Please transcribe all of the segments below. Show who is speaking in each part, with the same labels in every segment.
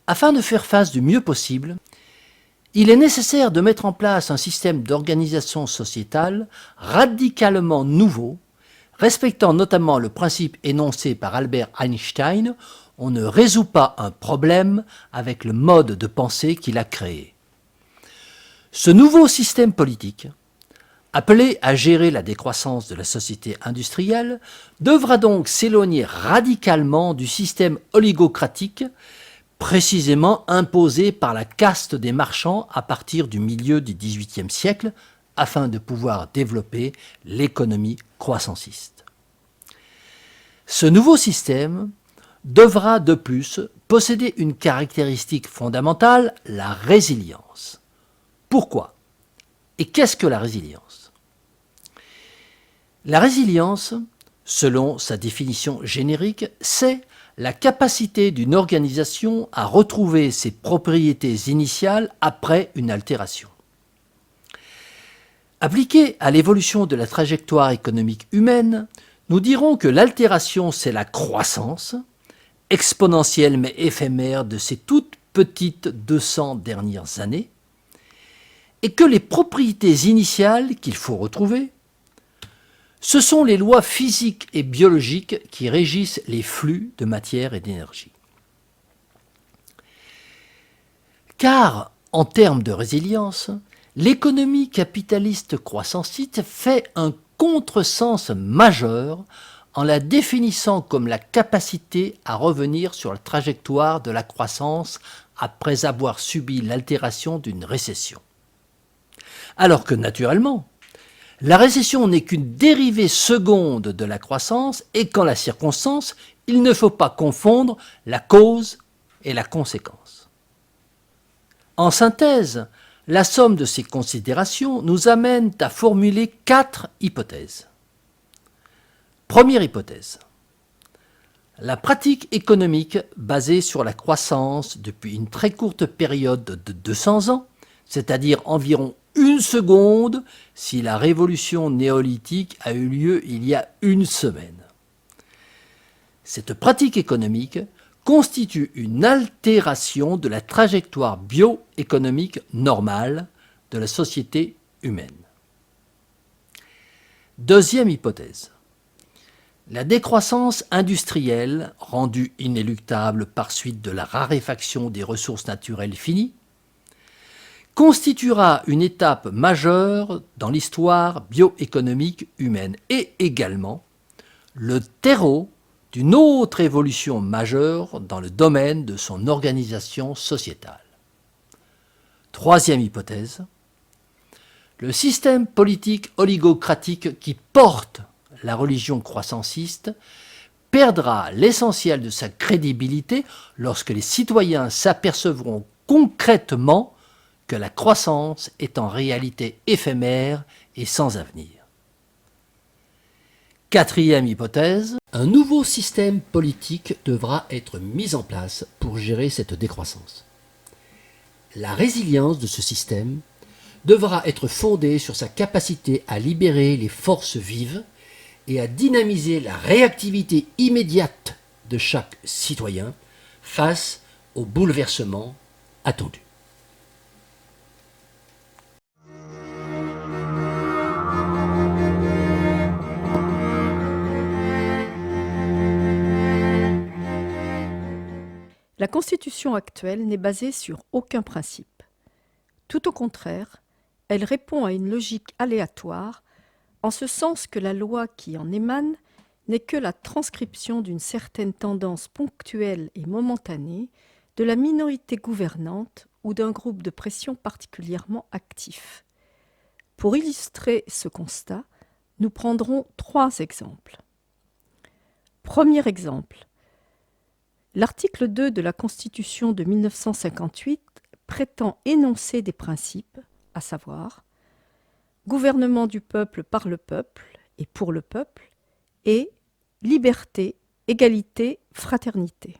Speaker 1: Afin de faire face du mieux possible, il est nécessaire de mettre en place un système d'organisation sociétale radicalement nouveau, respectant notamment le principe énoncé par Albert Einstein: on ne résout pas un problème avec le mode de pensée qu'il a créé. Ce nouveau système politique, appelé à gérer la décroissance de la société industrielle, devra donc s'éloigner radicalement du système oligocratique précisément imposé par la caste des marchands à partir du milieu du XVIIIe siècle afin de pouvoir développer l'économie croissanciste. Ce nouveau système devra de plus posséder une caractéristique fondamentale, la résilience. Pourquoi? Et qu'est-ce que la résilience? La résilience, selon sa définition générique, c'est la capacité d'une organisation à retrouver ses propriétés initiales après une altération. Appliquée à l'évolution de la trajectoire économique humaine, nous dirons que l'altération, c'est la croissance, exponentielle mais éphémère de ces toutes petites 200 dernières années, et que les propriétés initiales qu'il faut retrouver, ce sont les lois physiques et biologiques qui régissent les flux de matière et d'énergie. Car, en termes de résilience, l'économie capitaliste croissanciste fait un contresens majeur en la définissant comme la capacité à revenir sur la trajectoire de la croissance après avoir subi l'altération d'une récession. Alors que, naturellement, la récession n'est qu'une dérivée seconde de la croissance et qu'en la circonstance, il ne faut pas confondre la cause et la conséquence. En synthèse, la somme de ces considérations nous amène à formuler 4 hypothèses. Première hypothèse. La pratique économique basée sur la croissance depuis une très courte période de 200 ans, c'est-à-dire environ une seconde si la révolution néolithique a eu lieu il y a une semaine. Cette pratique économique constitue une altération de la trajectoire bioéconomique normale de la société humaine. Deuxième hypothèse. La décroissance industrielle, rendue inéluctable par suite de la raréfaction des ressources naturelles finies, constituera une étape majeure dans l'histoire bioéconomique humaine et également le terreau d'une autre évolution majeure dans le domaine de son organisation sociétale. Troisième hypothèse, le système politique oligocratique qui porte la religion croissanciste perdra l'essentiel de sa crédibilité lorsque les citoyens s'apercevront concrètement que la croissance est en réalité éphémère et sans avenir. Quatrième hypothèse, un nouveau système politique devra être mis en place pour gérer cette décroissance. La résilience de ce système devra être fondée sur sa capacité à libérer les forces vives et à dynamiser la réactivité immédiate de chaque citoyen face aux bouleversements attendus.
Speaker 2: La Constitution actuelle n'est basée sur aucun principe. Tout au contraire, elle répond à une logique aléatoire, en ce sens que la loi qui en émane n'est que la transcription d'une certaine tendance ponctuelle et momentanée de la minorité gouvernante ou d'un groupe de pression particulièrement actif. Pour illustrer ce constat, nous prendrons 3 exemples. Premier exemple. L'article 2 de la Constitution de 1958 prétend énoncer des principes, à savoir gouvernement du peuple par le peuple et pour le peuple, et liberté, égalité, fraternité.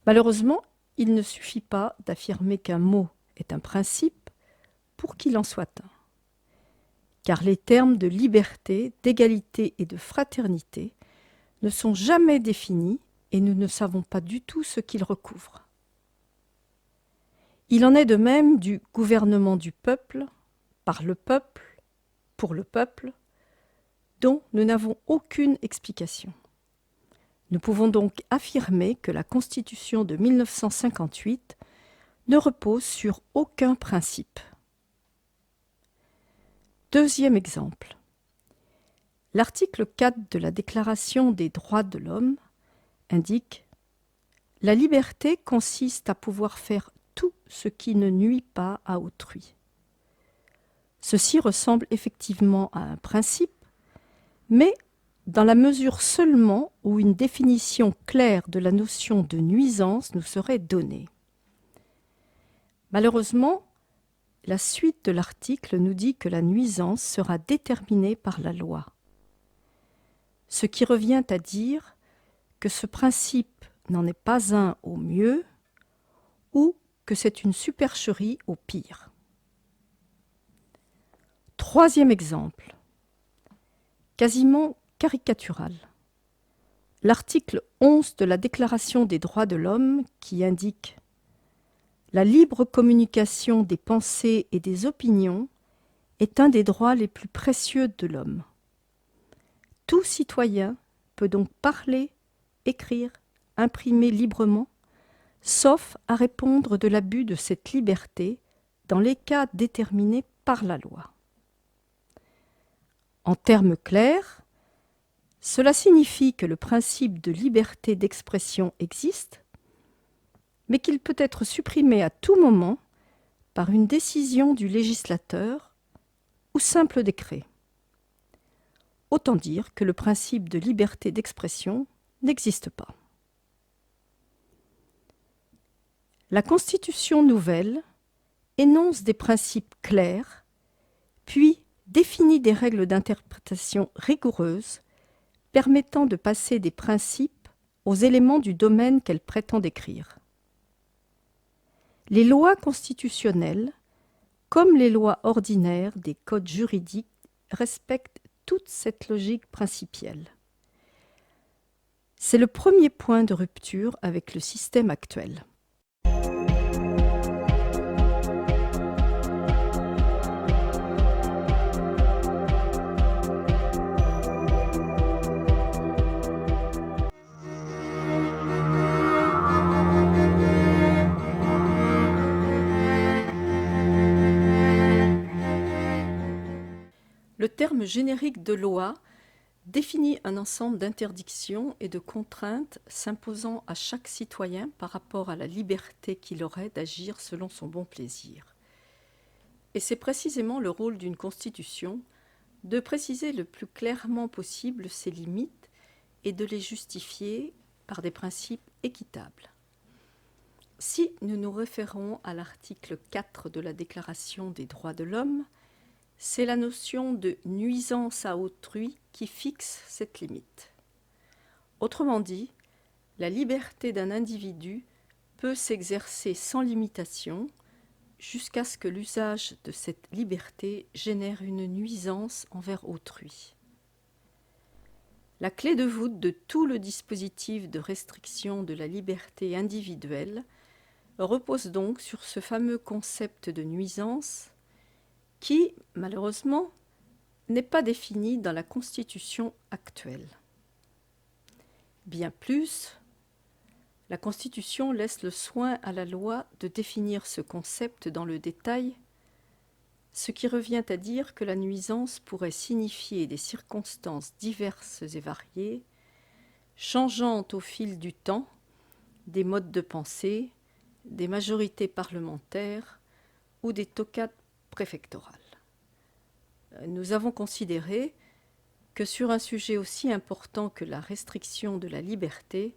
Speaker 2: Malheureusement, il ne suffit pas d'affirmer qu'un mot est un principe pour qu'il en soit un. Car les termes de liberté, d'égalité et de fraternité ne sont jamais définis et nous ne savons pas du tout ce qu'il recouvre. Il en est de même du gouvernement du peuple, par le peuple, pour le peuple, dont nous n'avons aucune explication. Nous pouvons donc affirmer que la Constitution de 1958 ne repose sur aucun principe. Deuxième exemple. L'article 4 de la Déclaration des droits de l'homme indique « La liberté consiste à pouvoir faire tout ce qui ne nuit pas à autrui ». Ceci ressemble effectivement à un principe, mais dans la mesure seulement où une définition claire de la notion de nuisance nous serait donnée. Malheureusement, la suite de l'article nous dit que la nuisance sera déterminée par la loi. Ce qui revient à dire que ce principe n'en est pas un au mieux ou que c'est une supercherie au pire. Troisième exemple, quasiment caricatural. L'article 11 de la Déclaration des droits de l'homme qui indique « La libre communication des pensées et des opinions est un des droits les plus précieux de l'homme. Tout citoyen peut donc parler, écrire, imprimer librement, sauf à répondre de l'abus de cette liberté dans les cas déterminés par la loi. » En termes clairs, cela signifie que le principe de liberté d'expression existe, mais qu'il peut être supprimé à tout moment par une décision du législateur ou simple décret. Autant dire que le principe de liberté d'expression n'existe pas. La Constitution nouvelle énonce des principes clairs, puis définit des règles d'interprétation rigoureuses permettant de passer des principes aux éléments du domaine qu'elle prétend décrire. Les lois constitutionnelles, comme les lois ordinaires des codes juridiques, respectent toute cette logique principielle. C'est le premier point de rupture avec le système actuel. Le terme générique de loi définit un ensemble d'interdictions et de contraintes s'imposant à chaque citoyen par rapport à la liberté qu'il aurait d'agir selon son bon plaisir. Et c'est précisément le rôle d'une constitution de préciser le plus clairement possible ses limites et de les justifier par des principes équitables. Si nous nous référons à l'article 4 de la Déclaration des droits de l'homme, c'est la notion de nuisance à autrui qui fixe cette limite. Autrement dit, la liberté d'un individu peut s'exercer sans limitation jusqu'à ce que l'usage de cette liberté génère une nuisance envers autrui. La clé de voûte de tout le dispositif de restriction de la liberté individuelle repose donc sur ce fameux concept de nuisance qui, malheureusement, n'est pas défini dans la Constitution actuelle. Bien plus, la Constitution laisse le soin à la loi de définir ce concept dans le détail, ce qui revient à dire que la nuisance pourrait signifier des circonstances diverses et variées, changeantes au fil du temps, des modes de pensée, des majorités parlementaires ou des toccades préfectorales. Nous avons considéré que sur un sujet aussi important que la restriction de la liberté,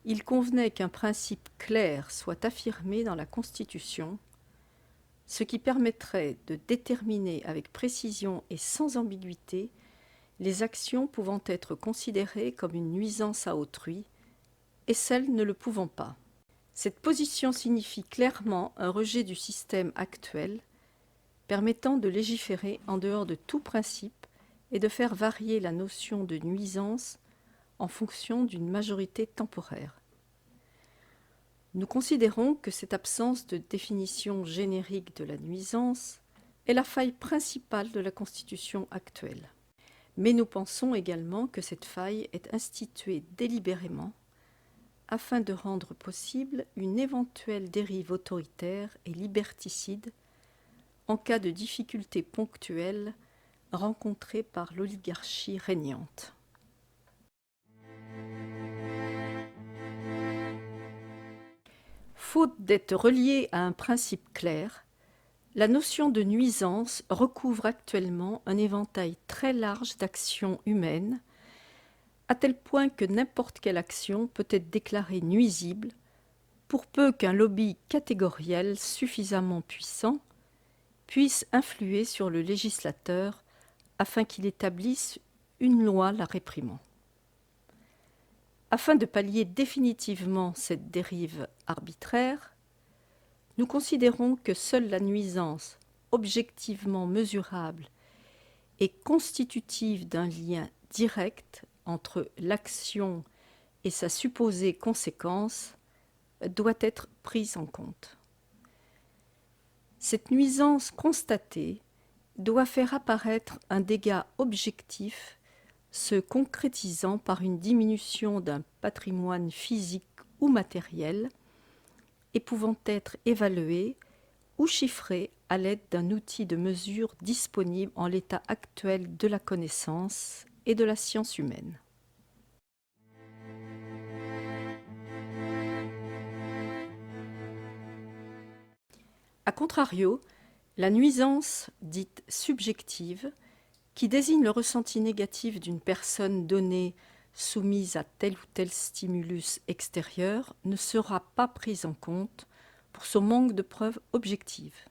Speaker 2: il convenait qu'un principe clair soit affirmé dans la Constitution, ce qui permettrait de déterminer avec précision et sans ambiguïté les actions pouvant être considérées comme une nuisance à autrui et celles ne le pouvant pas. Cette position signifie clairement un rejet du système actuel permettant de légiférer en dehors de tout principe et de faire varier la notion de nuisance en fonction d'une majorité temporaire. Nous considérons que cette absence de définition générique de la nuisance est la faille principale de la Constitution actuelle. Mais nous pensons également que cette faille est instituée délibérément afin de rendre possible une éventuelle dérive autoritaire et liberticide en cas de difficultés ponctuelles rencontrées par l'oligarchie régnante. Faute d'être reliée à un principe clair, la notion de nuisance recouvre actuellement un éventail très large d'actions humaines, à tel point que n'importe quelle action peut être déclarée nuisible, pour peu qu'un lobby catégoriel suffisamment puissant puisse influer sur le législateur afin qu'il établisse une loi la réprimant. Afin de pallier définitivement cette dérive arbitraire, nous considérons que seule la nuisance objectivement mesurable et constitutive d'un lien direct entre l'action et sa supposée conséquence doit être prise en compte. Cette nuisance constatée doit faire apparaître un dégât objectif se concrétisant par une diminution d'un patrimoine physique ou matériel et pouvant être évalué ou chiffré à l'aide d'un outil de mesure disponible en l'état actuel de la connaissance et de la science humaine. A contrario, la nuisance dite subjective, qui désigne le ressenti négatif d'une personne donnée soumise à tel ou tel stimulus extérieur, ne sera pas prise en compte pour son manque de preuves objectives.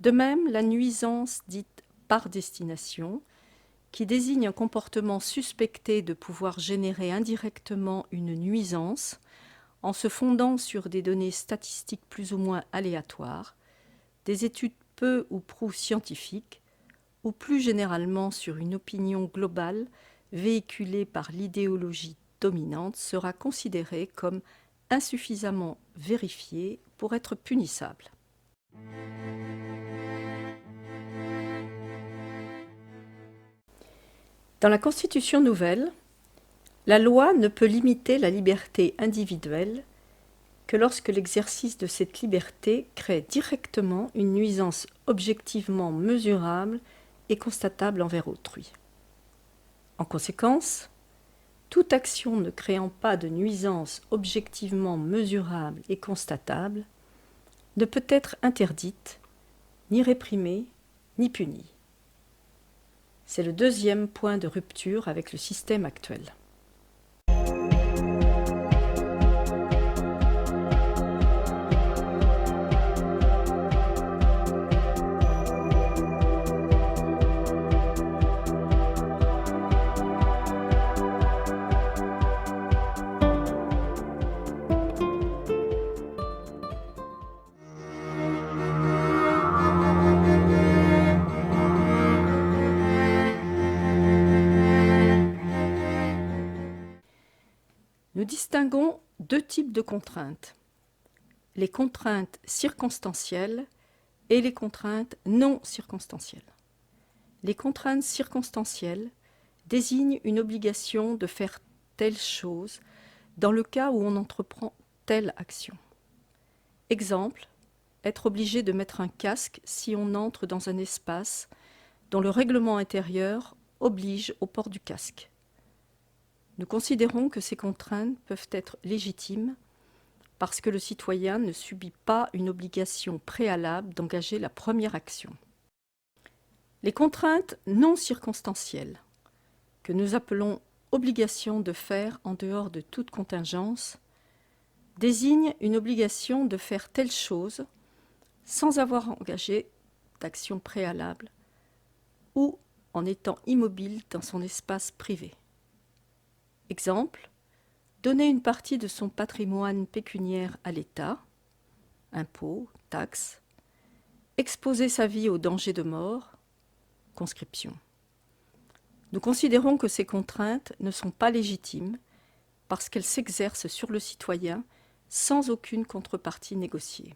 Speaker 2: De même, la nuisance dite par destination, qui désigne un comportement suspecté de pouvoir générer indirectement une nuisance en se fondant sur des données statistiques plus ou moins aléatoires, des études peu ou prou scientifiques, ou plus généralement sur une opinion globale véhiculée par l'idéologie dominante, sera considérée comme insuffisamment vérifiée pour être punissable. Dans la Constitution nouvelle, la loi ne peut limiter la liberté individuelle que lorsque l'exercice de cette liberté crée directement une nuisance objectivement mesurable et constatable envers autrui. En conséquence, toute action ne créant pas de nuisance objectivement mesurable et constatable ne peut être interdite, ni réprimée, ni punie. C'est le deuxième point de rupture avec le système actuel. Nous distinguons deux types de contraintes, les contraintes circonstancielles et les contraintes non circonstancielles. Les contraintes circonstancielles désignent une obligation de faire telle chose dans le cas où on entreprend telle action. Exemple, être obligé de mettre un casque si on entre dans un espace dont le règlement intérieur oblige au port du casque. Nous considérons que ces contraintes peuvent être légitimes parce que le citoyen ne subit pas une obligation préalable d'engager la première action. Les contraintes non circonstancielles, que nous appelons obligation de faire en dehors de toute contingence, désignent une obligation de faire telle chose sans avoir engagé d'action préalable ou en étant immobile dans son espace privé. Exemple, donner une partie de son patrimoine pécuniaire à l'État, impôts, taxes, exposer sa vie au danger de mort, conscription. Nous considérons que ces contraintes ne sont pas légitimes parce qu'elles s'exercent sur le citoyen sans aucune contrepartie négociée.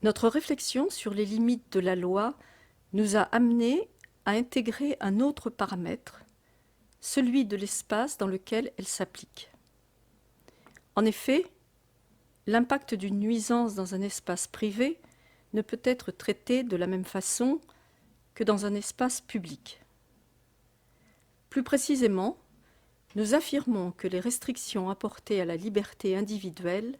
Speaker 2: Notre réflexion sur les limites de la loi nous a amenés à intégrer un autre paramètre, celui de l'espace dans lequel elle s'applique. En effet, l'impact d'une nuisance dans un espace privé ne peut être traité de la même façon que dans un espace public. Plus précisément, nous affirmons que les restrictions apportées à la liberté individuelle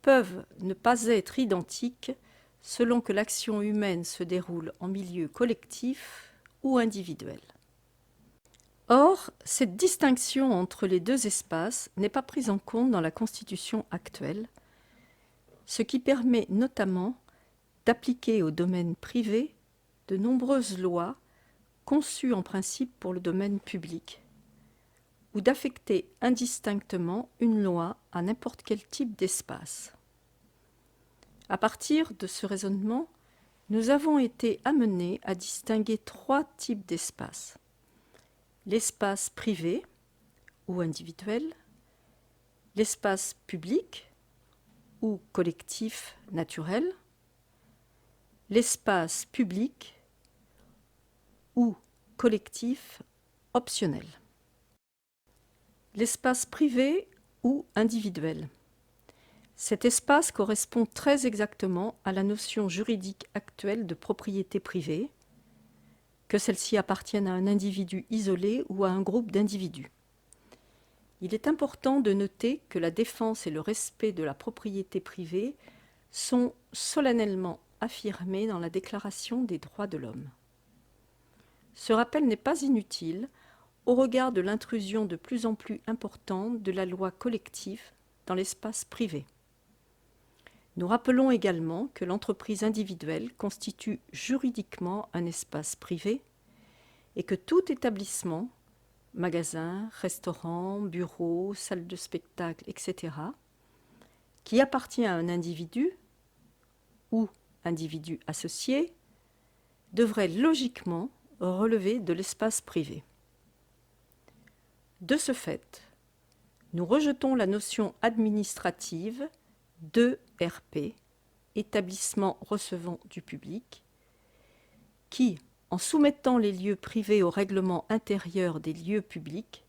Speaker 2: peuvent ne pas être identiques selon que l'action humaine se déroule en milieu collectif ou individuel. Or, cette distinction entre les deux espaces n'est pas prise en compte dans la Constitution actuelle, ce qui permet notamment d'appliquer au domaine privé de nombreuses lois conçues en principe pour le domaine public, ou d'affecter indistinctement une loi à n'importe quel type d'espace. À partir de ce raisonnement, nous avons été amenés à distinguer trois types d'espaces. L'espace privé ou individuel, l'espace public ou collectif naturel, l'espace public ou collectif optionnel. L'espace privé ou individuel. Cet espace correspond très exactement à la notion juridique actuelle de propriété privée, que celle-ci appartienne à un individu isolé ou à un groupe d'individus. Il est important de noter que la défense et le respect de la propriété privée sont solennellement affirmés dans la Déclaration des droits de l'homme. Ce rappel n'est pas inutile au regard de l'intrusion de plus en plus importante de la loi collective dans l'espace privé. Nous rappelons également que l'entreprise individuelle constitue juridiquement un espace privé et que tout établissement, magasin, restaurant, bureau, salle de spectacle, etc., qui appartient à un individu ou individu associé, devrait logiquement relever de l'espace privé. De ce fait, nous rejetons la notion administrative d'ERP, établissement recevant du public, qui, en soumettant les lieux privés au règlement intérieur des lieux publics,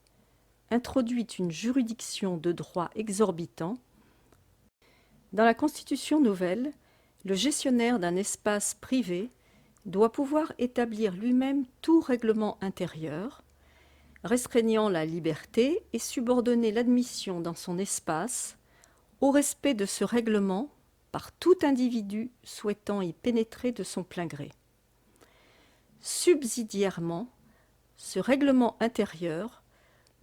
Speaker 2: introduit une juridiction de droit exorbitant. Dans la Constitution nouvelle, le gestionnaire d'un espace privé doit pouvoir établir lui-même tout règlement intérieur, restreignant la liberté et subordonner l'admission dans son espace au respect de ce règlement par tout individu souhaitant y pénétrer de son plein gré. Subsidiairement, ce règlement intérieur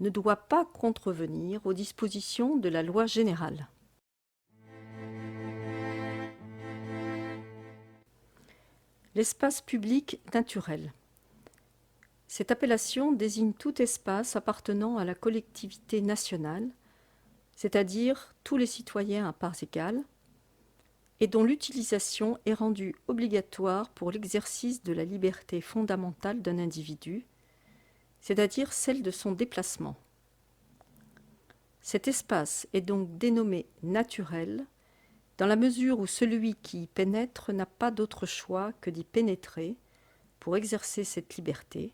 Speaker 2: ne doit pas contrevenir aux dispositions de la loi générale. L'espace public naturel. Cette appellation désigne tout espace appartenant à la collectivité nationale, c'est-à-dire tous les citoyens à parts égales, et dont l'utilisation est rendue obligatoire pour l'exercice de la liberté fondamentale d'un individu, c'est-à-dire celle de son déplacement. Cet espace est donc dénommé naturel dans la mesure où celui qui y pénètre n'a pas d'autre choix que d'y pénétrer pour exercer cette liberté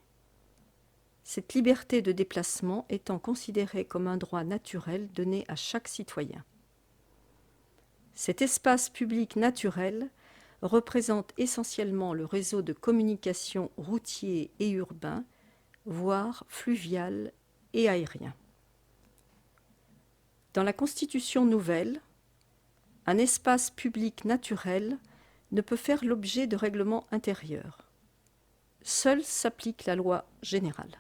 Speaker 2: de déplacement étant considérée comme un droit naturel donné à chaque citoyen. Cet espace public naturel représente essentiellement le réseau de communication routier et urbain, voire fluvial et aérien. Dans la Constitution nouvelle, un espace public naturel ne peut faire l'objet de règlements intérieurs. Seule s'applique la loi générale.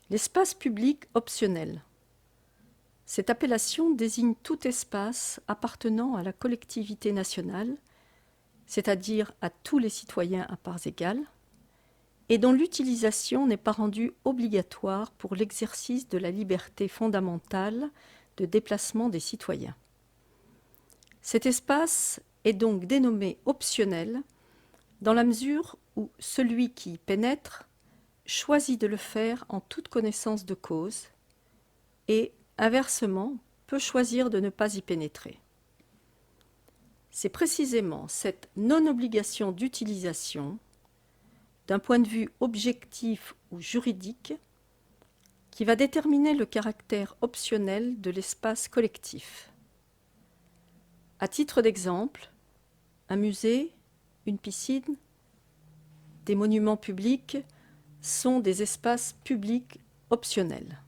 Speaker 2: L'espace public optionnel. Cette appellation désigne tout espace appartenant à la collectivité nationale, c'est-à-dire à tous les citoyens à parts égales, et dont l'utilisation n'est pas rendue obligatoire pour l'exercice de la liberté fondamentale de déplacement des citoyens. Cet espace est donc dénommé optionnel dans la mesure où celui qui y pénètre choisit de le faire en toute connaissance de cause et, inversement, peut choisir de ne pas y pénétrer. C'est précisément cette non-obligation d'utilisation, d'un point de vue objectif ou juridique, qui va déterminer le caractère optionnel de l'espace collectif. À titre d'exemple, un musée, une piscine, des monuments publics sont des espaces publics optionnels.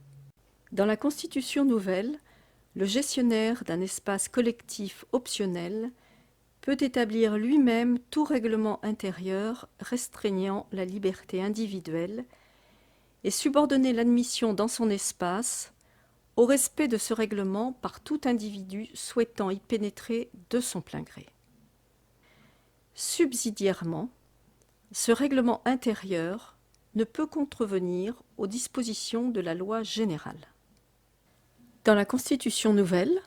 Speaker 2: Dans la Constitution nouvelle, le gestionnaire d'un espace collectif optionnel peut établir lui-même tout règlement intérieur restreignant la liberté individuelle et subordonner l'admission dans son espace au respect de ce règlement par tout individu souhaitant y pénétrer de son plein gré. Subsidiairement, ce règlement intérieur ne peut contrevenir aux dispositions de la loi générale. Dans la Constitution nouvelle,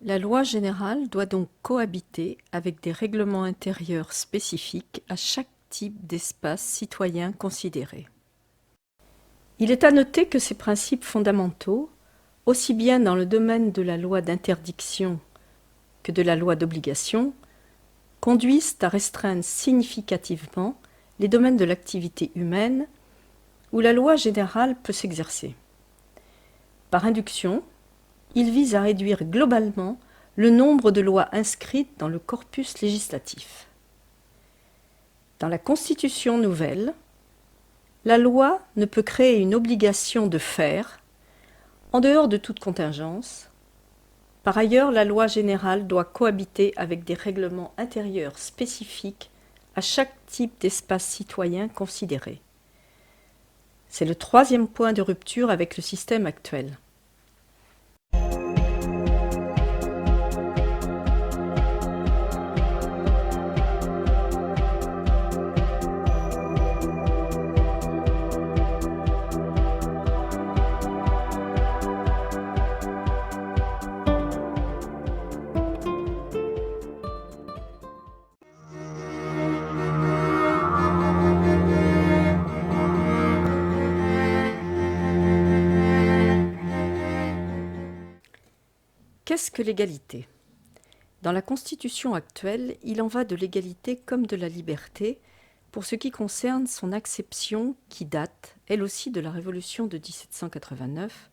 Speaker 2: la loi générale doit donc cohabiter avec des règlements intérieurs spécifiques à chaque type d'espace citoyen considéré. Il est à noter que ces principes fondamentaux, aussi bien dans le domaine de la loi d'interdiction que de la loi d'obligation, conduisent à restreindre significativement les domaines de l'activité humaine où la loi générale peut s'exercer. Par induction, il vise à réduire globalement le nombre de lois inscrites dans le corpus législatif. Dans la Constitution nouvelle, la loi ne peut créer une obligation de faire, en dehors de toute contingence. Par ailleurs, la loi générale doit cohabiter avec des règlements intérieurs spécifiques à chaque type d'espace citoyen considéré. C'est le troisième point de rupture avec le système actuel. Qu'est-ce que l'égalité ? Dans la Constitution actuelle, il en va de l'égalité comme de la liberté pour ce qui concerne son acception qui date, elle aussi, de la Révolution de 1789,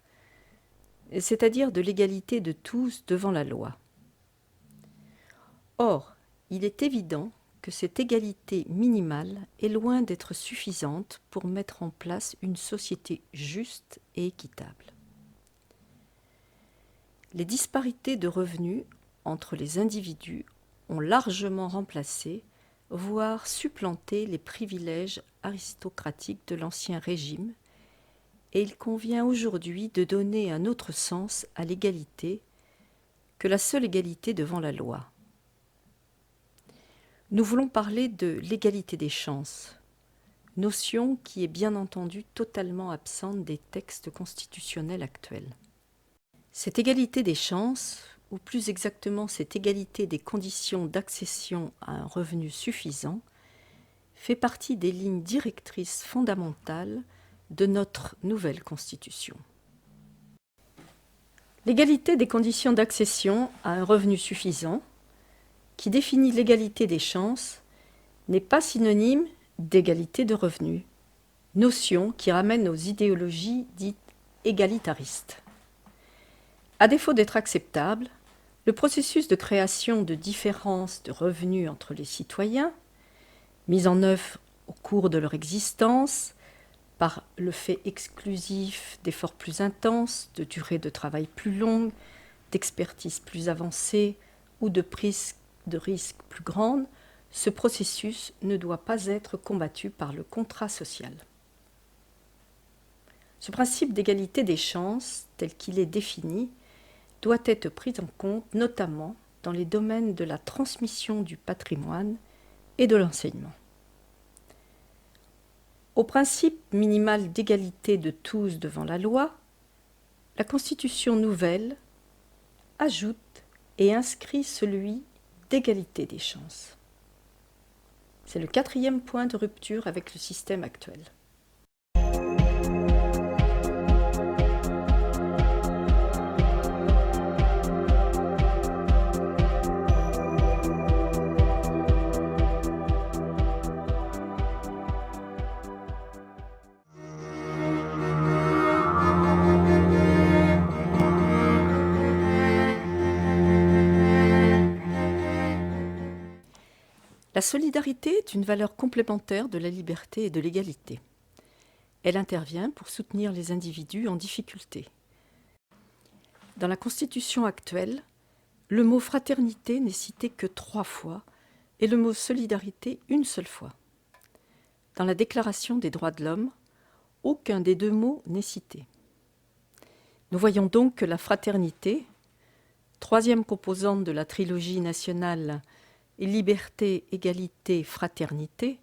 Speaker 2: c'est-à-dire de l'égalité de tous devant la loi. Or, il est évident que cette égalité minimale est loin d'être suffisante pour mettre en place une société juste et équitable. Les disparités de revenus entre les individus ont largement remplacé, voire supplanté les privilèges aristocratiques de l'Ancien Régime, et il convient aujourd'hui de donner un autre sens à l'égalité que la seule égalité devant la loi. Nous voulons parler de l'égalité des chances, notion qui est bien entendu totalement absente des textes constitutionnels actuels. Cette égalité des chances, ou plus exactement cette égalité des conditions d'accession à un revenu suffisant, fait partie des lignes directrices fondamentales de notre nouvelle Constitution. L'égalité des conditions d'accession à un revenu suffisant, qui définit l'égalité des chances, n'est pas synonyme d'égalité de revenus, notion qui ramène aux idéologies dites égalitaristes. À défaut d'être acceptable, le processus de création de différences de revenus entre les citoyens, mis en œuvre au cours de leur existence, par le fait exclusif d'efforts plus intenses, de durée de travail plus longue, d'expertise plus avancée ou de prise de risques plus grande, ce processus ne doit pas être combattu par le contrat social. Ce principe d'égalité des chances, tel qu'il est défini, doit être pris en compte notamment dans les domaines de la transmission du patrimoine et de l'enseignement. Au principe minimal d'égalité de tous devant la loi, la Constitution nouvelle ajoute et inscrit celui d'égalité des chances. C'est le 4e point de rupture avec le système actuel. La solidarité est une valeur complémentaire de la liberté et de l'égalité. Elle intervient pour soutenir les individus en difficulté. Dans la Constitution actuelle, le mot fraternité n'est cité que 3 fois et le mot solidarité une seule fois. Dans la Déclaration des droits de l'homme, aucun des 2 mots n'est cité. Nous voyons donc que la fraternité, 3e composante de la trilogie nationale liberté, égalité, fraternité,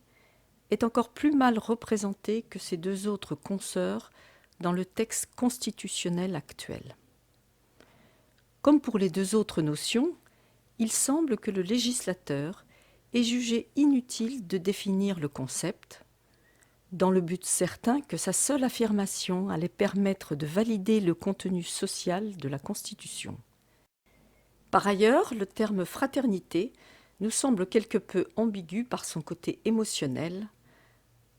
Speaker 2: est encore plus mal représentée que ses 2 autres consoeurs dans le texte constitutionnel actuel. Comme pour les 2 autres notions, il semble que le législateur ait jugé inutile de définir le concept, dans le but certain que sa seule affirmation allait permettre de valider le contenu social de la Constitution. Par ailleurs, le terme fraternité nous semble quelque peu ambigu par son côté émotionnel,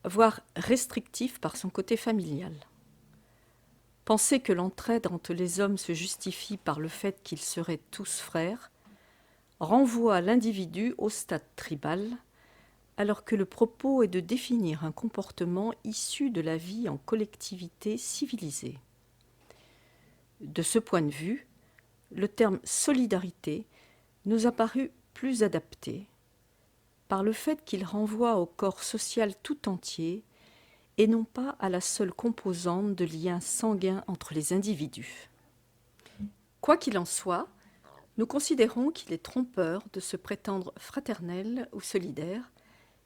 Speaker 2: voire restrictif par son côté familial. Penser que l'entraide entre les hommes se justifie par le fait qu'ils seraient tous frères renvoie l'individu au stade tribal, alors que le propos est de définir un comportement issu de la vie en collectivité civilisée. De ce point de vue, le terme solidarité nous a paru plus adapté, par le fait qu'il renvoie au corps social tout entier et non pas à la seule composante de liens sanguins entre les individus. Quoi qu'il en soit, nous considérons qu'il est trompeur de se prétendre fraternel ou solidaire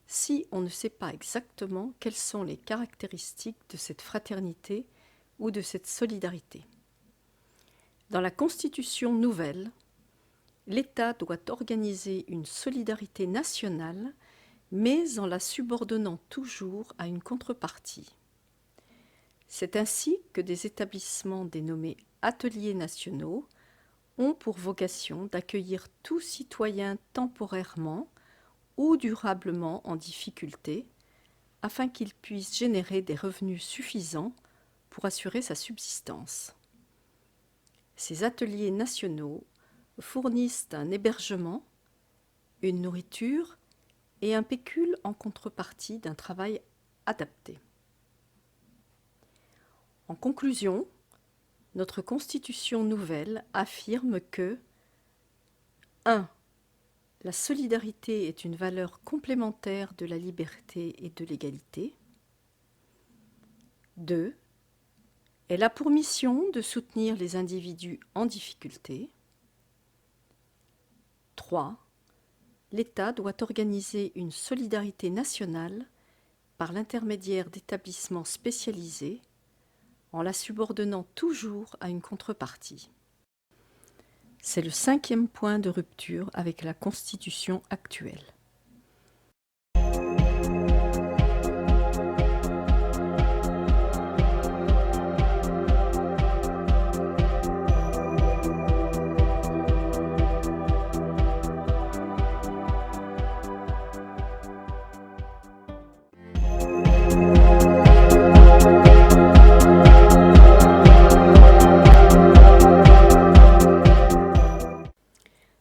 Speaker 2: si on ne sait pas exactement quelles sont les caractéristiques de cette fraternité ou de cette solidarité. Dans la Constitution nouvelle, l'État doit organiser une solidarité nationale, mais en la subordonnant toujours à une contrepartie. C'est ainsi que des établissements dénommés ateliers nationaux ont pour vocation d'accueillir tout citoyen temporairement ou durablement en difficulté, afin qu'il puisse générer des revenus suffisants pour assurer sa subsistance. Ces ateliers nationaux fournissent un hébergement, une nourriture et un pécule en contrepartie d'un travail adapté. En conclusion, notre Constitution nouvelle affirme que 1. La solidarité est une valeur complémentaire de la liberté et de l'égalité. 2. Elle a pour mission de soutenir les individus en difficulté. 3. L'État doit organiser une solidarité nationale par l'intermédiaire d'établissements spécialisés en la subordonnant toujours à une contrepartie. C'est le 5e point de rupture avec la Constitution actuelle.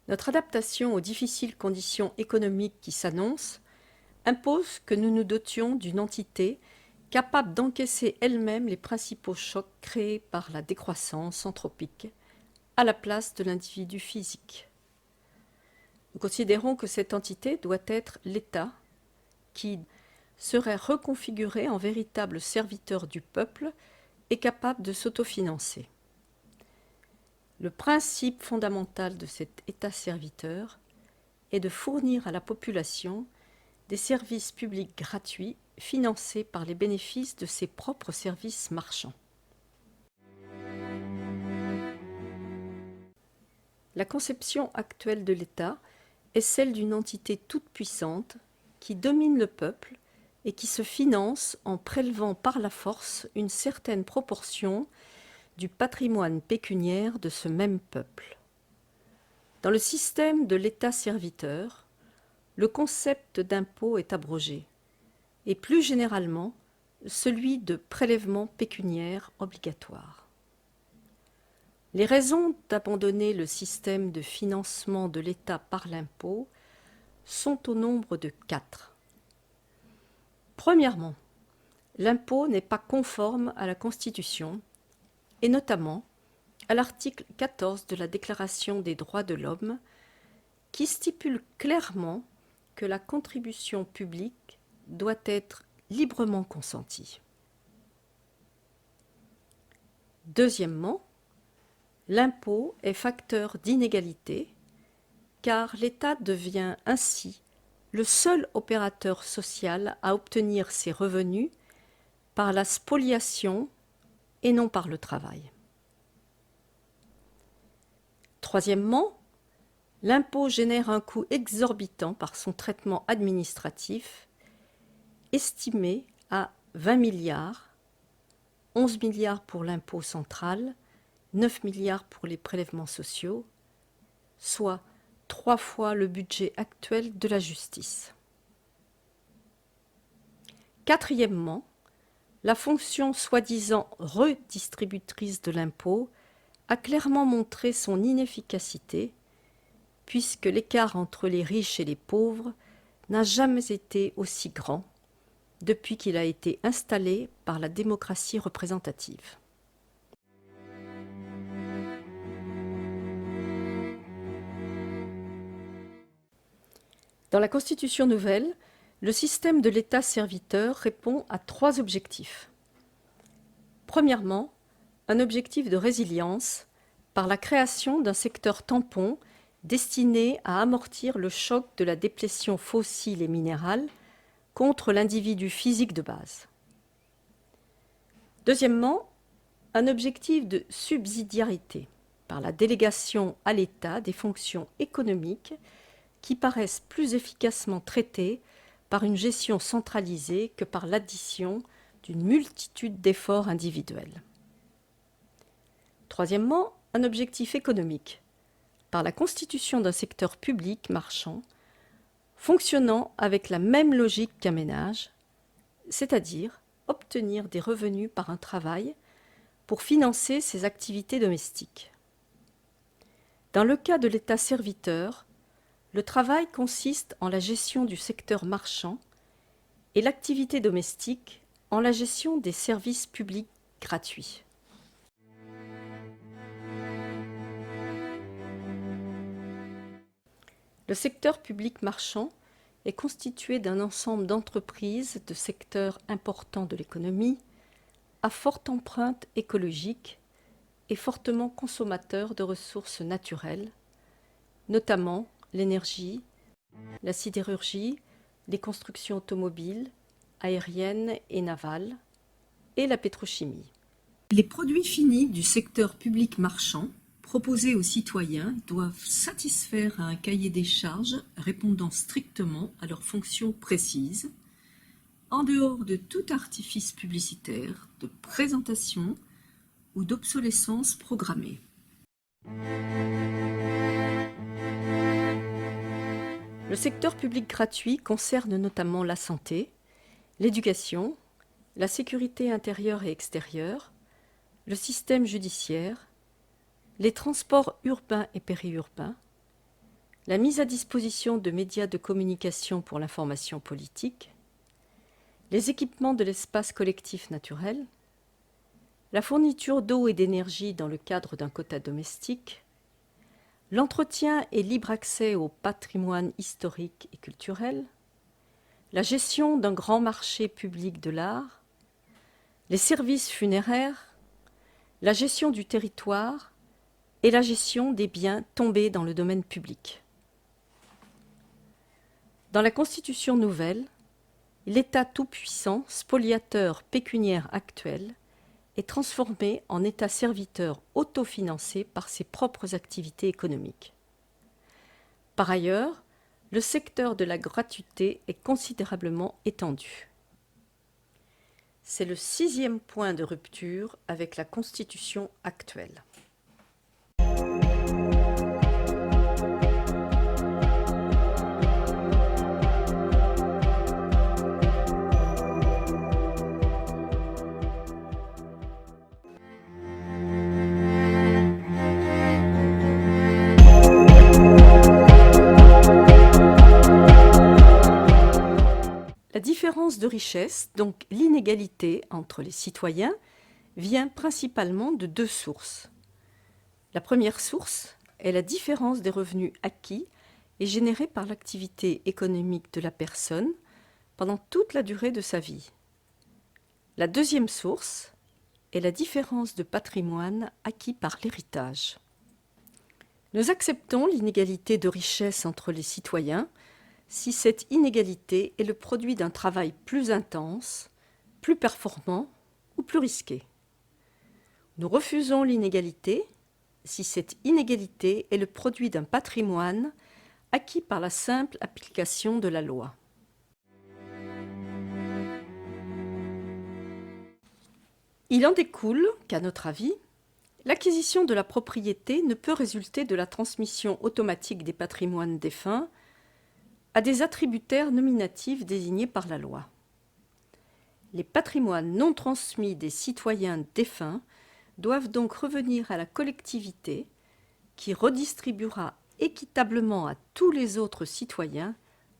Speaker 2: Notre adaptation aux difficiles conditions économiques qui s'annoncent impose que nous nous dotions d'une entité capable d'encaisser elle-même les principaux chocs créés par la décroissance anthropique à la place de l'individu physique. Nous considérons que cette entité doit être l'État, qui serait reconfiguré en véritable serviteur du peuple et capable de s'autofinancer. Le principe fondamental de cet État-serviteur est de fournir à la population des services publics gratuits financé par les bénéfices de ses propres services marchands. La conception actuelle de l'État est celle d'une entité toute puissante qui domine le peuple et qui se finance en prélevant par la force une certaine proportion du patrimoine pécuniaire de ce même peuple. Dans le système de l'État-serviteur, le concept d'impôt est abrogé, et plus généralement, celui de prélèvement pécuniaire obligatoire. Les raisons d'abandonner le système de financement de l'État par l'impôt sont au nombre de 4. Premièrement, l'impôt n'est pas conforme à la Constitution, et notamment à l'article 14 de la Déclaration des droits de l'homme, qui stipule clairement que la contribution publique doit être librement consentie. Deuxièmement, l'impôt est facteur d'inégalité, car l'État devient ainsi le seul opérateur social à obtenir ses revenus par la spoliation et non par le travail. Troisièmement, l'impôt génère un coût exorbitant par son traitement administratif, estimé à 20 milliards, 11 milliards pour l'impôt central, 9 milliards pour les prélèvements sociaux, soit 3 fois le budget actuel de la justice. Quatrièmement, la fonction soi-disant redistributrice de l'impôt a clairement montré son inefficacité, puisque l'écart entre les riches et les pauvres n'a jamais été aussi grand depuis qu'il a été installé par la démocratie représentative. Dans la Constitution nouvelle, le système de l'État-serviteur répond à 3 objectifs. Premièrement, un objectif de résilience par la création d'un secteur tampon destiné à amortir le choc de la déplétion fossile et minérale contre l'individu physique de base. Deuxièmement, un objectif de subsidiarité par la délégation à l'État des fonctions économiques qui paraissent plus efficacement traitées par une gestion centralisée que par l'addition d'une multitude d'efforts individuels. Troisièmement, un objectif économique, par la constitution d'un secteur public marchand, fonctionnant avec la même logique qu'un ménage, c'est-à-dire obtenir des revenus par un travail pour financer ses activités domestiques. Dans le cas de l'État-serviteur, le travail consiste en la gestion du secteur marchand et l'activité domestique en la gestion des services publics gratuits. Le secteur public marchand est constitué d'un ensemble d'entreprises de secteurs importants de l'économie, à forte empreinte écologique et fortement consommateurs de ressources naturelles, notamment l'énergie, la sidérurgie, les constructions automobiles, aériennes et navales, et la pétrochimie. Les produits finis du secteur public marchand proposés aux citoyens doivent satisfaire à un cahier des charges répondant strictement à leurs fonctions précises, en dehors de tout artifice publicitaire, de présentation ou d'obsolescence programmée. Le secteur public gratuit concerne notamment la santé, l'éducation, la sécurité intérieure et extérieure, le système judiciaire, les transports urbains et périurbains, la mise à disposition de médias de communication pour l'information politique, les équipements de l'espace collectif naturel, la fourniture d'eau et d'énergie dans le cadre d'un quota domestique, l'entretien et libre accès au patrimoine historique et culturel, la gestion d'un grand marché public de l'art, les services funéraires, la gestion du territoire et la gestion des biens tombés dans le domaine public. Dans la Constitution nouvelle, l'État tout-puissant, spoliateur pécuniaire actuel, est transformé en État serviteur autofinancé par ses propres activités économiques. Par ailleurs, le secteur de la gratuité est considérablement étendu. C'est le 6e point de rupture avec la Constitution actuelle. La différence de richesse, donc l'inégalité entre les citoyens, vient principalement de 2 sources. La première source est la différence des revenus acquis et générés par l'activité économique de la personne pendant toute la durée de sa vie. La deuxième source est la différence de patrimoine acquis par l'héritage. Nous acceptons l'inégalité de richesse entre les citoyens si cette inégalité est le produit d'un travail plus intense, plus performant ou plus risqué. Nous refusons l'inégalité si cette inégalité est le produit d'un patrimoine acquis par la simple application de la loi. Il en découle qu'à notre avis, l'acquisition de la propriété ne peut résulter de la transmission automatique des patrimoines défunts à des attributaires nominatifs désignés par la loi. Les patrimoines non transmis des citoyens défunts doivent donc revenir à la collectivité qui redistribuera équitablement à tous les autres citoyens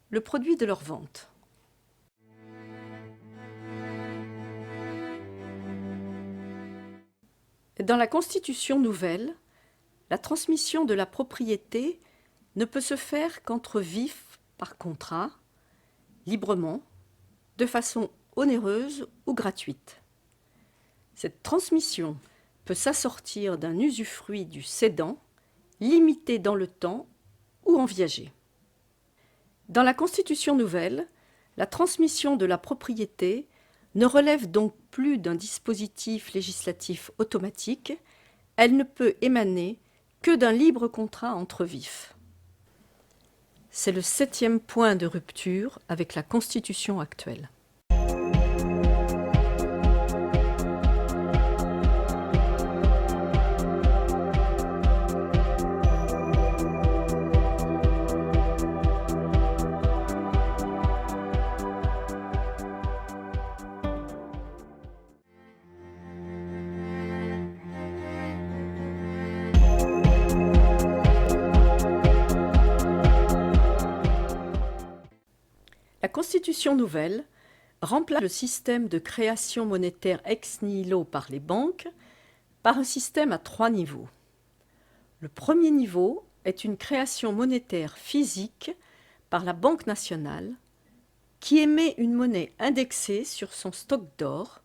Speaker 2: le produit de leur vente. Dans la Constitution nouvelle, la transmission de la propriété ne peut se faire qu'entre vifs par contrat, librement, de façon onéreuse ou gratuite. Cette transmission peut s'assortir d'un usufruit du cédant, limité dans le temps ou en viager. Dans la Constitution nouvelle, la transmission de la propriété ne relève donc plus d'un dispositif législatif automatique, elle ne peut émaner que d'un libre contrat entre vifs. C'est le 7e point de rupture avec la Constitution actuelle. La Constitution nouvelle remplace le système de création monétaire ex nihilo par les banques par un système à 3 niveaux. Le premier niveau est une création monétaire physique par la Banque nationale qui émet une monnaie indexée sur son stock d'or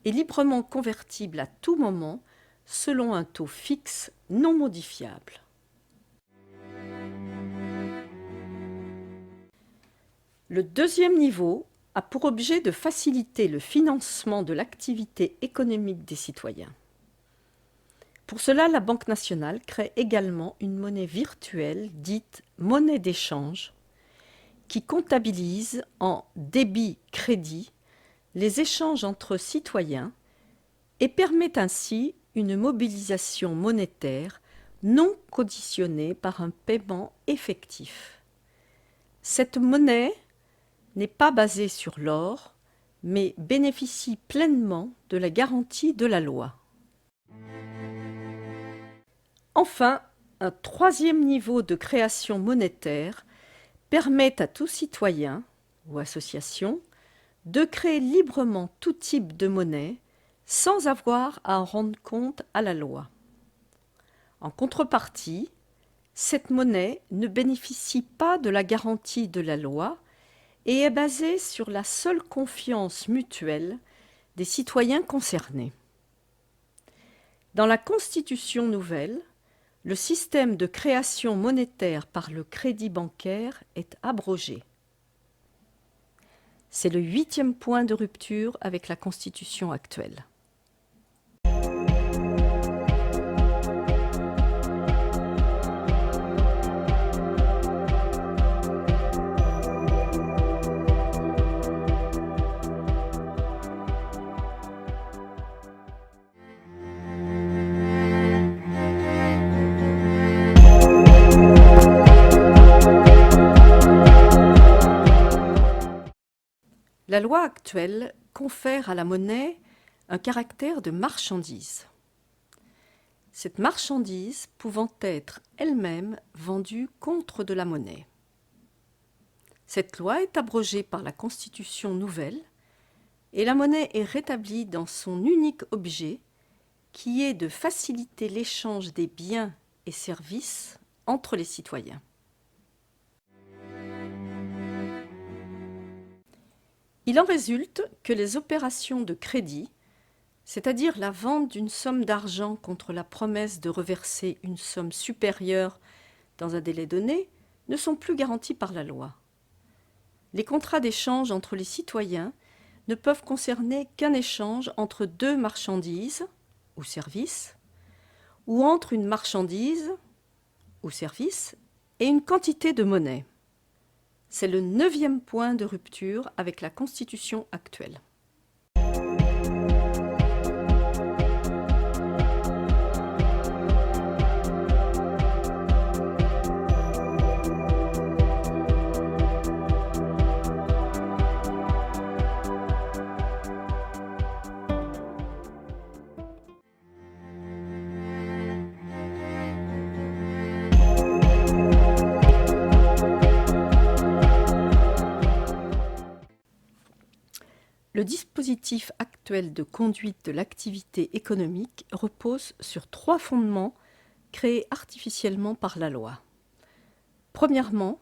Speaker 2: et librement convertible à tout moment selon un taux fixe non modifiable. Le deuxième niveau a pour objet de faciliter le financement de l'activité économique des citoyens. Pour cela, la Banque nationale crée également une monnaie virtuelle dite monnaie d'échange qui comptabilise en débit-crédit les échanges entre citoyens et permet ainsi une mobilisation monétaire non conditionnée par un paiement effectif. Cette monnaie n'est pas basée sur l'or, mais bénéficie pleinement de la garantie de la loi. Enfin, un troisième niveau de création monétaire permet à tout citoyen ou association de créer librement tout type de monnaie sans avoir à en rendre compte à la loi. En contrepartie, cette monnaie ne bénéficie pas de la garantie de la loi et est basée sur la seule confiance mutuelle des citoyens concernés. Dans la Constitution nouvelle, le système de création monétaire par le crédit bancaire est abrogé. C'est le 8e point de rupture avec la Constitution actuelle. La loi actuelle confère à la monnaie un caractère de marchandise. Cette marchandise pouvant être elle-même vendue contre de la monnaie. Cette loi est abrogée par la Constitution nouvelle et la monnaie est rétablie dans son unique objet qui est de faciliter l'échange des biens et services entre les citoyens. Il en résulte que les opérations de crédit, c'est-à-dire la vente d'une somme d'argent contre la promesse de reverser une somme supérieure dans un délai donné, ne sont plus garanties par la loi. Les contrats d'échange entre les citoyens ne peuvent concerner qu'un échange entre deux marchandises ou services, ou entre une marchandise ou service et une quantité de monnaie. C'est le 9e point de rupture avec la Constitution actuelle. Le dispositif actuel de conduite de l'activité économique repose sur 3 fondements créés artificiellement par la loi. Premièrement,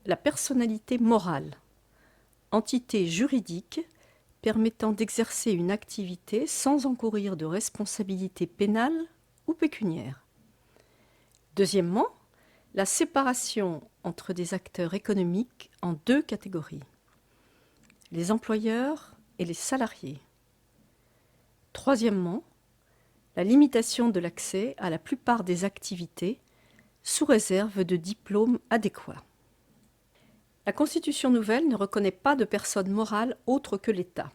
Speaker 2: la personnalité morale, entité juridique permettant d'exercer une activité sans encourir de responsabilité pénale ou pécuniaire. Deuxièmement, la séparation entre des acteurs économiques en 2 catégories, les employeurs et les salariés. Troisièmement, la limitation de l'accès à la plupart des activités sous réserve de diplômes adéquats. La Constitution nouvelle ne reconnaît pas de personne morale autre que l'État.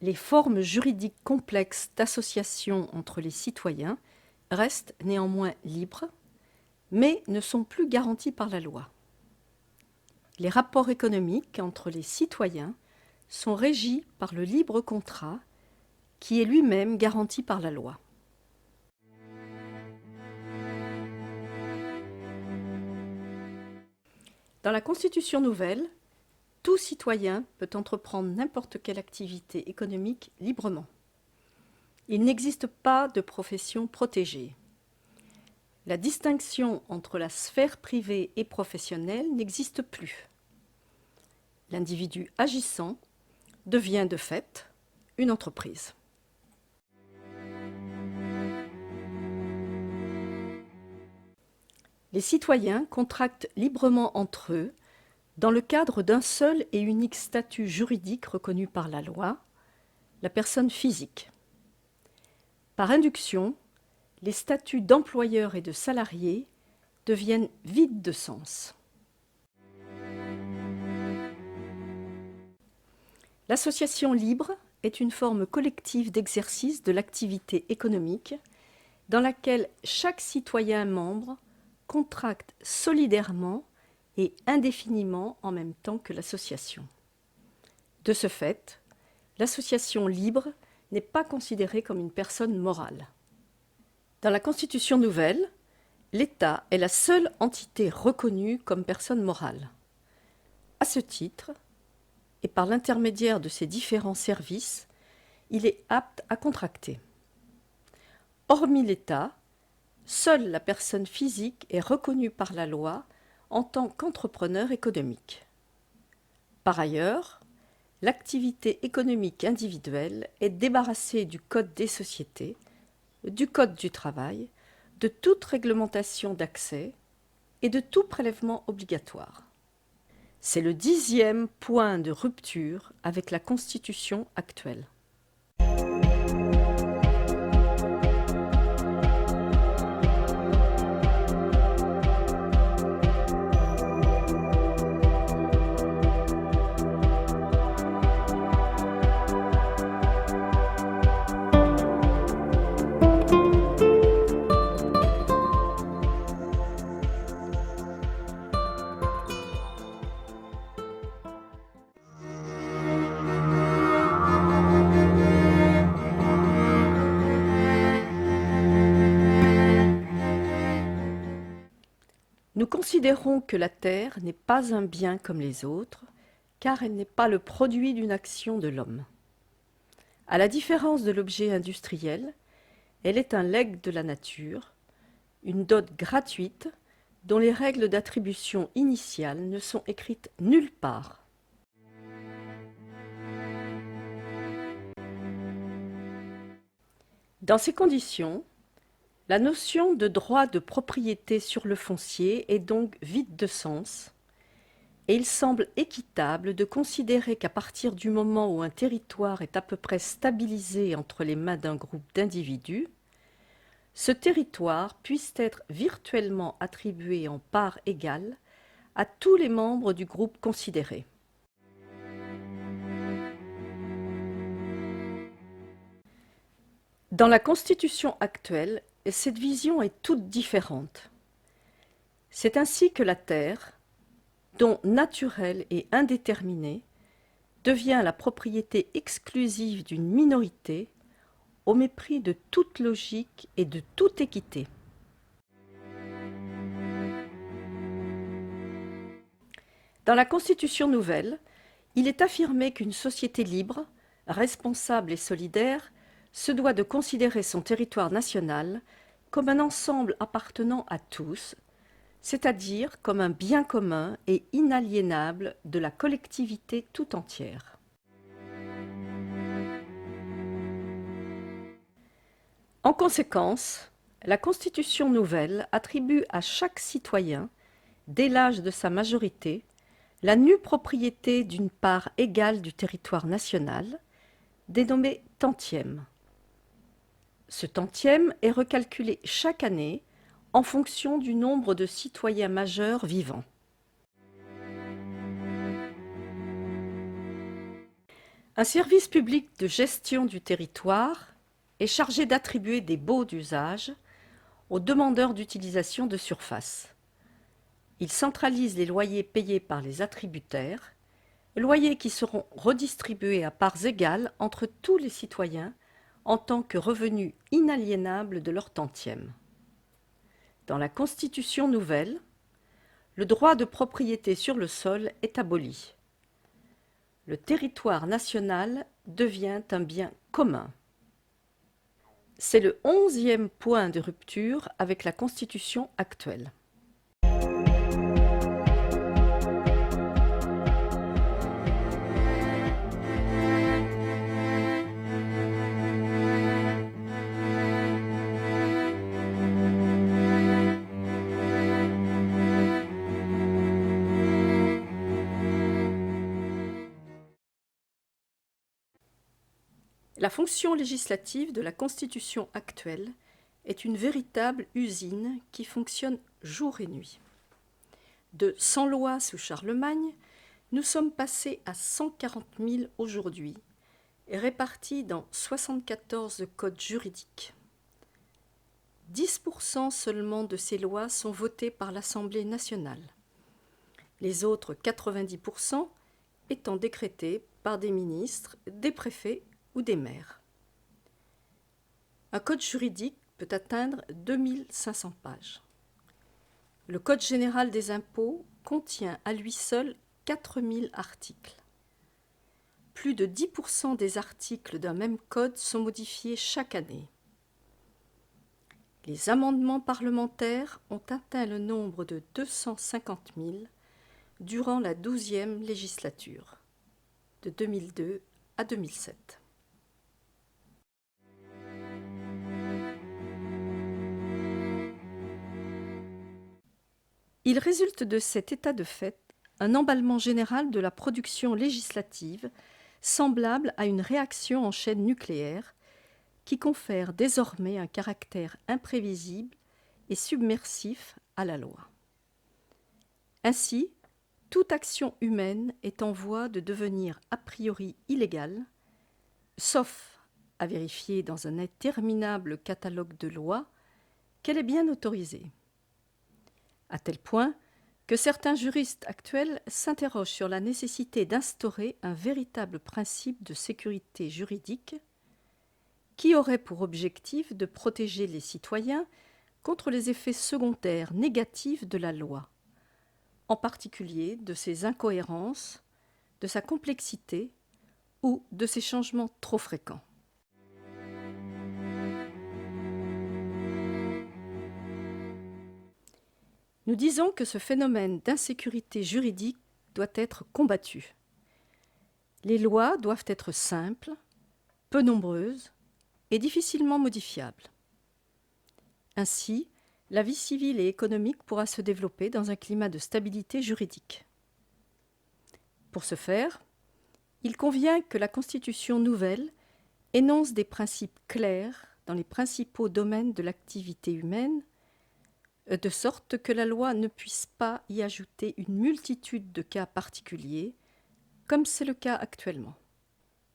Speaker 2: Les formes juridiques complexes d'association entre les citoyens restent néanmoins libres, mais ne sont plus garanties par la loi. Les rapports économiques entre les citoyens sont régis par le libre contrat, qui est lui-même garanti par la loi. Dans la Constitution nouvelle, tout citoyen peut entreprendre n'importe quelle activité économique librement. Il n'existe pas de profession protégée. La distinction entre la sphère privée et professionnelle n'existe plus. L'individu agissant devient de fait une entreprise. Les citoyens contractent librement entre eux dans le cadre d'un seul et unique statut juridique reconnu par la loi, la personne physique. Par induction, les statuts d'employeur et de salarié deviennent vides de sens. L'association libre est une forme collective d'exercice de l'activité économique dans laquelle chaque citoyen membre contracte solidairement et indéfiniment en même temps que l'association. De ce fait, l'association libre n'est pas considérée comme une personne morale. Dans la Constitution nouvelle, l'État est la seule entité reconnue comme personne morale. À ce titre, et par l'intermédiaire de ses différents services, il est apte à contracter. Hormis l'État, seule la personne physique est reconnue par la loi en tant qu'entrepreneur économique. Par ailleurs, l'activité économique individuelle est débarrassée du Code des sociétés, du Code du travail, de toute réglementation d'accès et de tout prélèvement obligatoire. C'est le 10e point de rupture avec la Constitution actuelle. Nous considérons que la Terre n'est pas un bien comme les autres, car elle n'est pas le produit d'une action de l'homme. À la différence de l'objet industriel, elle est un legs de la nature, une dot gratuite dont les règles d'attribution initiale ne sont écrites nulle part. Dans ces conditions, la notion de droit de propriété sur le foncier est donc vide de sens, et il semble équitable de considérer qu'à partir du moment où un territoire est à peu près stabilisé entre les mains d'un groupe d'individus, ce territoire puisse être virtuellement attribué en parts égales à tous les membres du groupe considéré. Dans la Constitution actuelle, cette vision est toute différente. C'est ainsi que la terre, don naturel et indéterminé, devient la propriété exclusive d'une minorité au mépris de toute logique et de toute équité. Dans la Constitution nouvelle, il est affirmé qu'une société libre, responsable et solidaire se doit de considérer son territoire national comme un ensemble appartenant à tous, c'est-à-dire comme un bien commun et inaliénable de la collectivité tout entière. En conséquence, la Constitution nouvelle attribue à chaque citoyen, dès l'âge de sa majorité, la nue propriété d'une part égale du territoire national, dénommée tantième. Ce tantième est recalculé chaque année en fonction du nombre de citoyens majeurs vivants. Un service public de gestion du territoire est chargé d'attribuer des baux d'usage aux demandeurs d'utilisation de surface. Il centralise les loyers payés par les attributaires, loyers qui seront redistribués à parts égales entre tous les citoyens en tant que revenu inaliénable de leur tantième. Dans la Constitution nouvelle, le droit de propriété sur le sol est aboli. Le territoire national devient un bien commun. C'est le 11e point de rupture avec la Constitution actuelle. La fonction législative de la Constitution actuelle est une véritable usine qui fonctionne jour et nuit. De 100 lois sous Charlemagne, nous sommes passés à 140 000 aujourd'hui, et répartis dans 74 codes juridiques. 10% seulement de ces lois sont votées par l'Assemblée nationale, les autres 90% étant décrétées par des ministres, des préfets ou des maires. Un code juridique peut atteindre 2500 pages. Le Code général des impôts contient à lui seul 4000 articles. Plus de 10% des articles d'un même code sont modifiés chaque année. Les amendements parlementaires ont atteint le nombre de 250 000 durant la 12e législature, de 2002 à 2007. Il résulte de cet état de fait un emballement général de la production législative, semblable à une réaction en chaîne nucléaire, qui confère désormais un caractère imprévisible et submersif à la loi. Ainsi, toute action humaine est en voie de devenir a priori illégale, sauf à vérifier dans un interminable catalogue de lois qu'elle est bien autorisée. À tel point que certains juristes actuels s'interrogent sur la nécessité d'instaurer un véritable principe de sécurité juridique qui aurait pour objectif de protéger les citoyens contre les effets secondaires négatifs de la loi, en particulier de ses incohérences, de sa complexité ou de ses changements trop fréquents. Nous disons que ce phénomène d'insécurité juridique doit être combattu. Les lois doivent être simples, peu nombreuses et difficilement modifiables. Ainsi, la vie civile et économique pourra se développer dans un climat de stabilité juridique. Pour ce faire, il convient que la Constitution nouvelle énonce des principes clairs dans les principaux domaines de l'activité humaine, de sorte que la loi ne puisse pas y ajouter une multitude de cas particuliers, comme c'est le cas actuellement.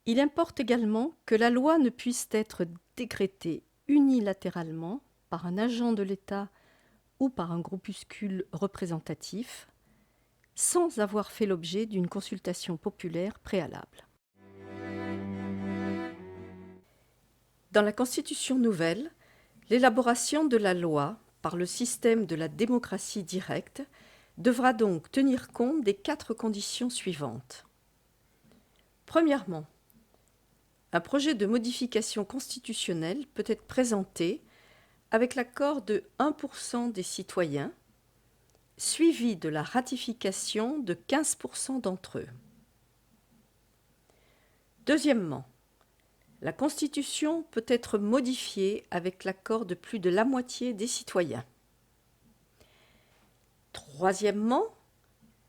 Speaker 2: Il importe également que la loi ne puisse être décrétée unilatéralement par un agent de l'État ou par un groupuscule représentatif, sans avoir fait l'objet d'une consultation populaire préalable. Dans la Constitution nouvelle, l'élaboration de la loi par le système de la démocratie directe devra donc tenir compte des 4 conditions suivantes. Premièrement, un projet de modification constitutionnelle peut être présenté avec l'accord de 1% des citoyens, suivi de la ratification de 15% d'entre eux. Deuxièmement, la Constitution peut être modifiée avec l'accord de plus de la moitié des citoyens. Troisièmement,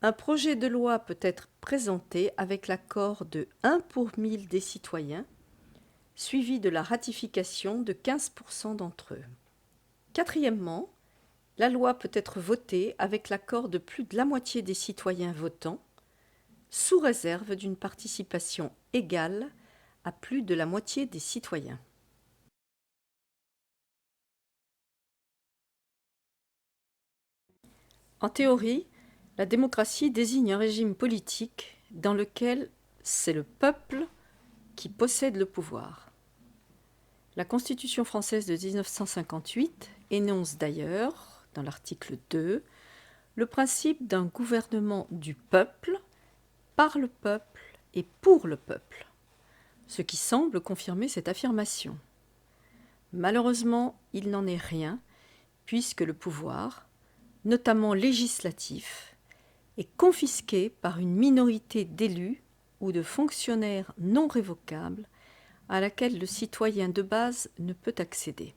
Speaker 2: un projet de loi peut être présenté avec l'accord de 1 pour 1000 des citoyens, suivi de la ratification de 15% d'entre eux. Quatrièmement, la loi peut être votée avec l'accord de plus de la moitié des citoyens votants, sous réserve d'une participation égale à plus de la moitié des citoyens. En théorie, la démocratie désigne un régime politique dans lequel c'est le peuple qui possède le pouvoir. La Constitution française de 1958 énonce d'ailleurs, dans l'article 2, le principe d'un gouvernement du peuple, par le peuple et pour le peuple, ce qui semble confirmer cette affirmation. Malheureusement, il n'en est rien, puisque le pouvoir, notamment législatif, est confisqué par une minorité d'élus ou de fonctionnaires non révocables à laquelle le citoyen de base ne peut accéder.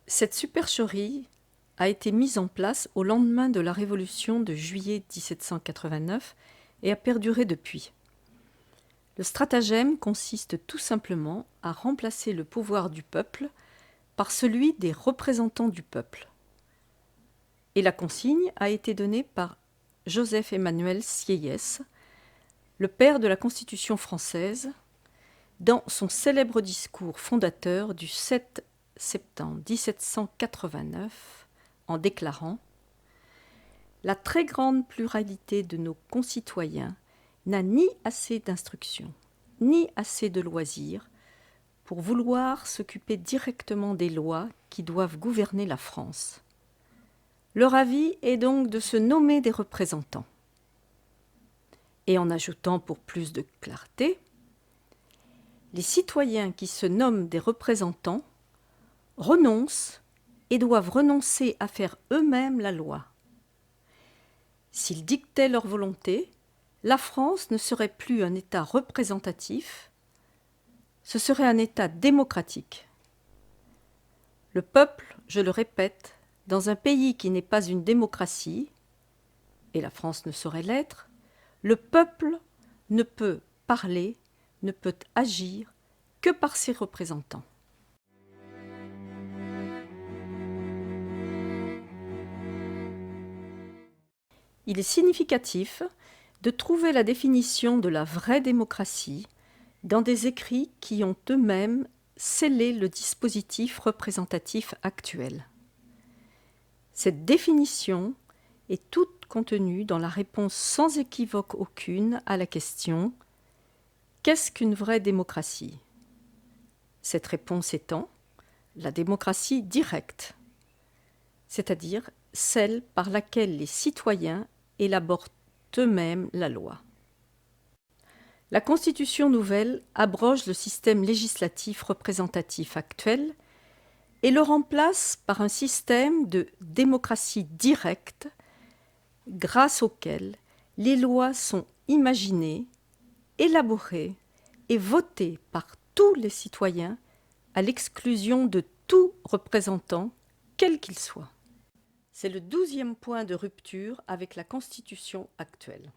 Speaker 2: Cette supercherie a été mise en place au lendemain de la Révolution de juillet 1789 et a perduré depuis. Le stratagème consiste tout simplement à remplacer le pouvoir du peuple par celui des représentants du peuple. Et la consigne a été donnée par Joseph-Emmanuel Sieyès, le père de la Constitution française, dans son célèbre discours fondateur du 7 septembre 1789, en déclarant « La très grande pluralité de nos concitoyens n'a ni assez d'instruction, ni assez de loisirs pour vouloir s'occuper directement des lois qui doivent gouverner la France. Leur avis est donc de se nommer des représentants. » Et en ajoutant pour plus de clarté, « Les citoyens qui se nomment des représentants renoncent et doivent renoncer à faire eux-mêmes la loi. S'ils dictaient leur volonté, la France ne serait plus un État représentatif, ce serait un État démocratique. Le peuple, je le répète, Dans un pays qui n'est pas une démocratie, et la France ne saurait l'être, le peuple ne peut parler, ne peut agir que par ses représentants. Il est significatif de trouver la définition de la vraie démocratie dans des écrits qui ont eux-mêmes scellé le dispositif représentatif actuel. Cette définition est toute contenue dans la réponse sans équivoque aucune à la question « Qu'est-ce qu'une vraie démocratie ?» Cette réponse étant la démocratie directe, c'est-à-dire celle par laquelle les citoyens élaborent eux-mêmes la loi. La Constitution nouvelle abroge le système législatif représentatif actuel et le remplace par un système de démocratie directe grâce auquel les lois sont imaginées, élaborées et votées par tous les citoyens à l'exclusion de tout représentant, quel qu'il soit. C'est le 12e point de rupture avec la Constitution actuelle.